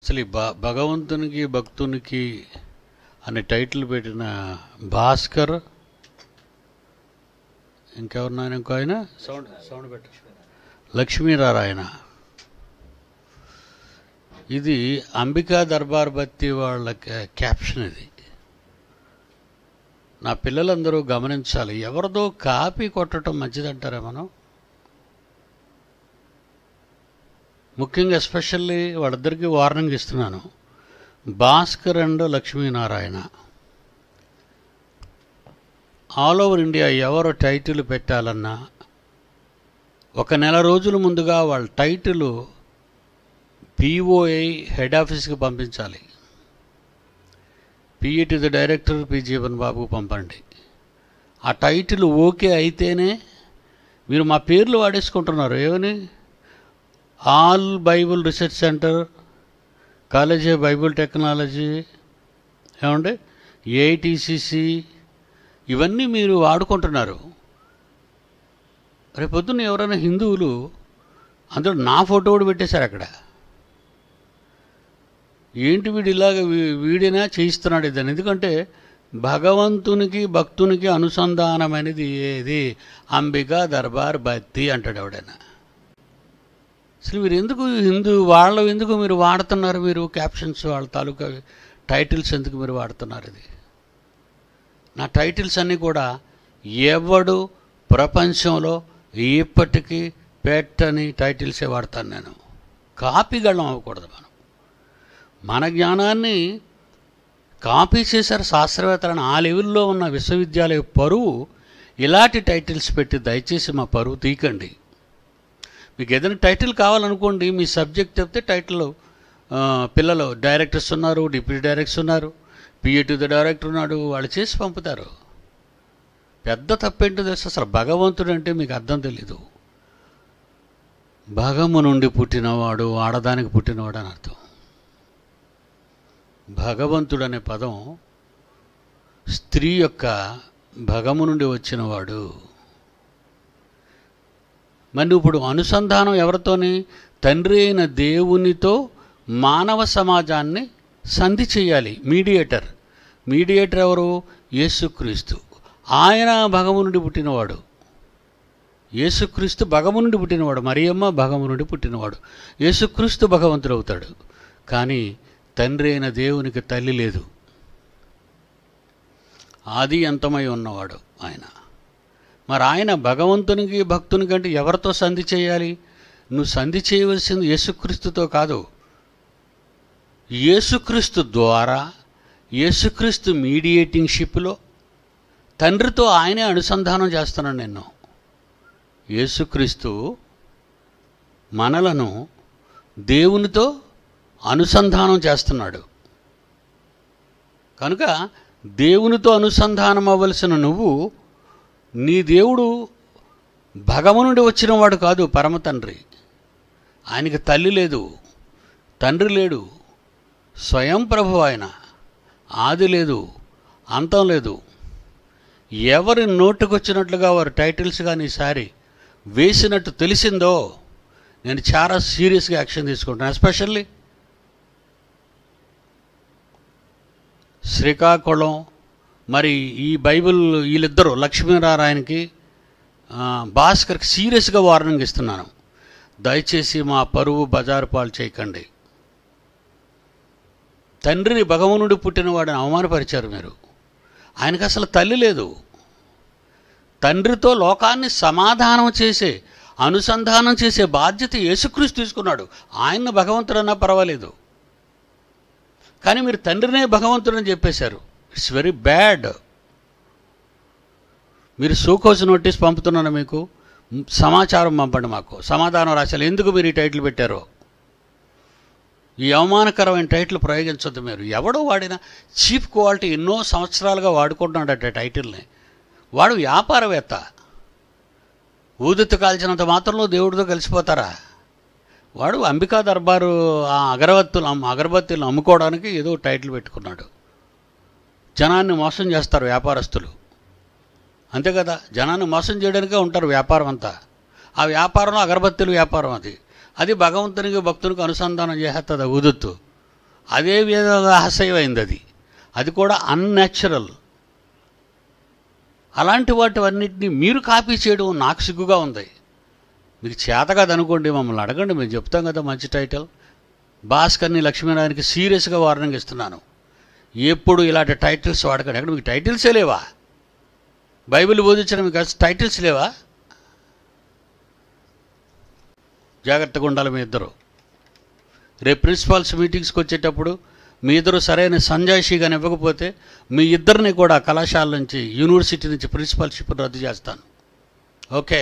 అసలు ఈ భగవంతునికి భక్తునికి అనే టైటిల్ పెట్టిన భాస్కర్, ఇంకెవరున్నాయన, ఇంకో ఆయన సౌండ్ పెట్ట లక్ష్మీనారాయణ. ఇది అంబికా దర్బార్ బత్తి వాళ్ళ క్యాప్షన్. ఇది నా పిల్లలందరూ గమనించాలి. ఎవరిదో కాపీ కొట్టడం మంచిదంటారా మనం? ముఖ్యంగా ఎస్పెషల్లీ వాళ్ళిద్దరికీ వార్నింగ్ ఇస్తున్నాను. Bhaskar and Lakshminarayana all over India ఎవరు టైటిల్ పెట్టాలన్నా ఒక నెల రోజుల ముందుగా వాళ్ళ టైటిల్ పిఓఐ హెడ్ ఆఫీస్కి పంపించాలి. PA to the director P Jeevan బాబుకు పంపండి. ఆ టైటిల్ ఓకే అయితేనే మీరు మా పేర్లు వాడేసుకుంటున్నారు. ఏమని? All Bible research centre, college of Bible technology, ఏమండి ఏఐటిసిసి, ఇవన్నీ మీరు వాడుకుంటున్నారు. రేపొద్దున ఎవరైనా హిందువులు అందులో నా ఫోటో కూడా పెట్టేశారు అక్కడ. ఏంటి వీడు ఇలాగ వీడినా చేయిస్తున్నాడు ఇదని? ఎందుకంటే భగవంతునికి భక్తునికి అనుసంధానమైనది ఏది? అంబికా దర్బార్ బత్తి అంటాడు ఎవడైనా. అసలు మీరు ఎందుకు వాళ్ళు ఎందుకు మీరు వాడుతున్నారు? మీరు క్యాప్షన్స్, వాళ్ళ తాలూకా టైటిల్స్ ఎందుకు మీరు వాడుతున్నారు? ఇది నా టైటిల్స్ అన్నీ కూడా ఎవడు ప్రపంచంలో ఇప్పటికీ పెట్టని టైటిల్సే వాడతాను నేను. కాపీగళ్ళం అవ్వకూడదు. మన జ్ఞానాన్ని కాపీ చేశారు శాస్త్రవేత్తలను. ఆ లెవెల్లో ఉన్న విశ్వవిద్యాలయ పరువు ఇలాంటి టైటిల్స్ పెట్టి దయచేసి మా పరువు తీయకండి. మీకు ఏదైనా టైటిల్ కావాలనుకోండి, మీ సబ్జెక్ట్ చెప్తే టైటిల్ పిల్లలు డైరెక్టర్స్ ఉన్నారు, డిప్యూటీ డైరెక్టర్స్ ఉన్నారు, పిఏ టు ది డైరెక్టర్ ఉన్నాడు, వాళ్ళు చేసి పంపుతారు. పెద్ద తప్పేంటో తెలుసు? అసలు భగవంతుడు అంటే మీకు అర్థం తెలీదు. భగము నుండి పుట్టినవాడు, ఆడదానికి పుట్టినవాడు అని అర్థం. భగవంతుడు అనే పదం స్త్రీ యొక్క భగము నుండి వచ్చినవాడు. మరి ఇప్పుడు అనుసంధానం ఎవరితోని? తండ్రి అయిన దేవునితో మానవ సమాజాన్ని సంధి చేయాలి. మీడియేటర్ ఎవరు? యేసుక్రీస్తు. ఆయన భగము నుండి పుట్టినవాడు. యేసుక్రీస్తు భగము నుండి పుట్టినవాడు. మరియమ్మ భగము నుండి పుట్టినవాడు. యేసుక్రీస్తు భగవంతుడు అవుతాడు. కానీ తండ్రి అయిన దేవునికి తల్లి లేదు. ఆది అంతమై ఉన్నవాడు ఆయన. మరి ఆయన భగవంతునికి భక్తునికి అంటే ఎవరితో సంధి చేయాలి? నువ్వు సంధి చేయవలసింది యేసుక్రీస్తుతో కాదు. యేసుక్రీస్తు ద్వారా, యేసుక్రీస్తు మీడియేటింగ్ షిప్లో తండ్రితో ఆయనే అనుసంధానం చేస్తున్నాను నేను. యేసుక్రీస్తు మనలను దేవునితో అనుసంధానం చేస్తున్నాడు. కనుక దేవునితో అనుసంధానం అవ్వవలసిన నువ్వు, నీ దేవుడు భగము నుండి వచ్చినవాడు కాదు, పరమ తండ్రి. ఆయనకి తల్లి లేదు, తండ్రి లేడు, స్వయం ప్రభు ఆయన. ఆది లేదు, అంతం లేదు. ఎవరి నోటుకొచ్చినట్లుగా వారు టైటిల్స్ కానీ ఈసారి వేసినట్టు తెలిసిందో నేను చాలా సీరియస్గా యాక్షన్ తీసుకుంటాను. ఎస్పెషల్లీ శ్రీకాకుళం, మరి ఈ బైబిల్ వీళ్ళిద్దరూ లక్ష్మీనారాయణకి భాస్కర్కి సీరియస్గా వార్నింగ్ ఇస్తున్నాను. దయచేసి మా పరువు బజారు పాలు చేయకండి. తండ్రిని భగము నుండి పుట్టినవాడని అవమానపరిచారు మీరు. ఆయనకు అసలు తల్లి లేదు. తండ్రితో లోకాన్ని అనుసంధానం చేసే బాధ్యత యేసుక్రీస్తు తీసుకున్నాడు. ఆయన్ని భగవంతుడన్నా పర్వాలేదు, కానీ మీరు తండ్రినే భగవంతుడని చెప్పేశారు. It's very bad. మీరు షోకోజ్ నోటీస్ పంపుతున్నాను, మీకు సమాచారం పంపండి, మాకు సమాధానం రాశారు. ఎందుకు మీరు ఈ టైటిల్ పెట్టారో? ఈ అవమానకరమైన టైటిల్ ప్రయోగించొద్దు మీరు. ఎవడో వాడిన చీప్ క్వాలిటీ ఎన్నో సంవత్సరాలుగా వాడుకుంటున్నాడట టైటిల్ని. వాడు వ్యాపారవేత్త. ఊదెత్తు కాల్చినంత మాత్రంలో దేవుడితో కలిసిపోతారా? వాడు అంబికా దర్బారు అగరబత్తులు అమ్ముకోవడానికి ఏదో టైటిల్ పెట్టుకున్నాడు. జనాన్ని మోసం చేస్తారు వ్యాపారస్తులు, అంతే కదా? జనాన్ని మోసం చేయడానికే ఉంటారు వ్యాపారం అంతా. ఆ వ్యాపారంలో అగరబత్తులు వ్యాపారం అది భగవంతునికి భక్తునికి అనుసంధానం చేస్తుంది ఊదెత్తు. అదే విధంగా అసహ్యమైంది అది. అది కూడా అన్యాచురల్. అలాంటి వాటివన్నిటిని మీరు కాపీ చేయడం నాకు సిగ్గుగా ఉంది. మీకు చేత కాదనుకోండి, మమ్మల్ని అడగండి, మేము చెప్తాం కదా మంచి టైటిల్. భాస్కర్ని లక్ష్మీనారాయణకి సీరియస్గా వార్నింగ్ ఇస్తున్నాను, ఎప్పుడు ఇలాంటి టైటిల్స్ వాడకండి. అక్కడ మీకు టైటిల్సే లేవా? బైబిల్ బోధించడం మీకు టైటిల్స్ లేవా? జాగ్రత్తగా ఉండాలి మీ ఇద్దరు. రేపు ప్రిన్సిపాల్స్ మీటింగ్స్కి వచ్చేటప్పుడు మీ ఇద్దరు సరైన సంజాయిషీగా ఇవ్వకపోతే మీ ఇద్దరిని కూడా కళాశాల నుంచి, యూనివర్సిటీ నుంచి ప్రిన్సిపాల్షిప్ రద్దు చేస్తాను. ఓకే.